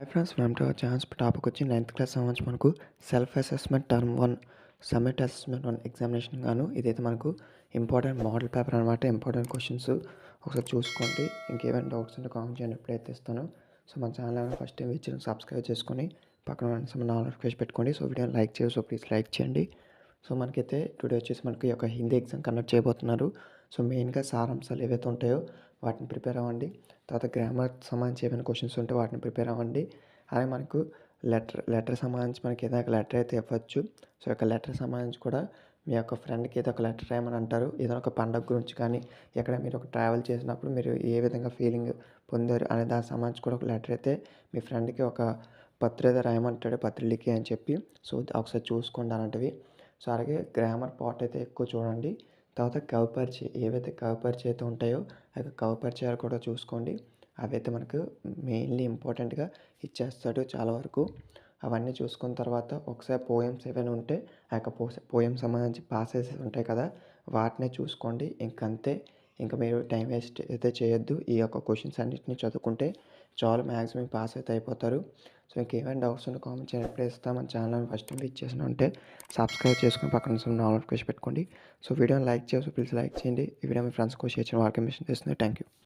Hi friends, welcome to our channel. Topic వచ్చి 9th class సంబంధించి మనకు self assessment term 1 submit assessment 1 examination గాను ఇదైతే మనకు ఇంపార్టెంట్ మోడల్ పేపర్ అనమాట. ఇంపార్టెంట్ క్వశ్చన్స్ ఒకసారి చూసుకోండి. ఇంకేమైనా డౌట్స్ ఉంటే కామెంట్ చేయండి, ఎప్పుడైతే ఇస్తాను. సో మన ఛానల్ ఫస్ట్ టైం ఇచ్చిన సబ్స్క్రైబ్ చేసుకొని పక్కన నోటిఫికేషన్ పెట్టుకోండి. సో వీడియోని లైక్ చేయండి. సో ప్లీజ్ లైక్ చేయండి. సో మనకైతే టుడే వచ్చేసి మనకి ఒక హిందీ ఎగ్జామ్ కండక్ట్ చేయబోతున్నారు. సో మెయిన్గా సారాంశాలు ఏవైతే ఉంటాయో వాటిని ప్రిపేర్ అవ్వండి. తర్వాత గ్రామర్ సంబంధించి ఏమైనా క్వశ్చన్స్ ఉంటే వాటిని ప్రిపేర్ అవ్వండి. అలాగే మనకు లెటర్ సంబంధించి మనకి ఏదైనా లెటర్ అయితే ఇవ్వచ్చు. సో యొక్క లెటర్ సంబంధించి కూడా మీ యొక్క ఫ్రెండ్కి ఏదో ఒక లెటర్ రాయమని అంటారు. ఏదైనా ఒక పండగ గురించి కానీ ఎక్కడ మీరు ఒక ట్రావెల్ చేసినప్పుడు మీరు ఏ విధంగా ఫీలింగ్ పొందారు అనే దానికి సంబంధించి కూడా ఒక లెటర్ అయితే మీ ఫ్రెండ్కి ఒక పత్ర ఏదో రాయమంటాడు, పత్రిలికి అని చెప్పి. సో ఒకసారి చూసుకోండి అలాంటివి. సో అలాగే గ్రామర్ పార్ట్ అయితే ఎక్కువ చూడండి. తర్వాత కవపరిచయం ఏవైతే కవపరిచయం అయితే ఉంటాయో ఆ యొక్క కవపరిచయాలు కూడా చూసుకోండి. అవైతే మనకు మెయిన్లీ ఇంపార్టెంట్గా ఇచ్చేస్తాడు చాలా వరకు. అవన్నీ చూసుకున్న తర్వాత ఒకసారి పోయమ్స్ ఏవైనా ఉంటే ఆ యొక్క పోయమ్ సంబంధించి పాసేసెస్ ఉంటాయి కదా, వాటినే చూసుకోండి. ఇంకంతే. ఇంకా మీరు టైం వేస్ట్ అయితే చేయొద్దు. ఈ యొక్క క్వశ్చన్స్ అన్నిటిని చదువుకుంటే చాలు, మ్యాక్సిమం పాస్ అయితే అయిపోతారు. సో ఇంకేమైనా డౌట్స్ ఉంటే కామెంట్ చేయండి, ఎప్పుడే ఇస్తాం. మన ఛానల్ ఫస్ట్ టైం ఇచ్చేసిన ఉంటే సబ్స్క్రైబ్ చేసుకొని పక్కన నోటిఫికేషన్ పెట్టుకోండి. సో వీడియోని లైక్ చేసి ప్లీజ్ లైక్ చేయండి. ఈ వీడియో మీ ఫ్రెండ్స్కి షేర్ చేయడం వాళ్ళకి మిషన్ చేస్తుంది. Thank you.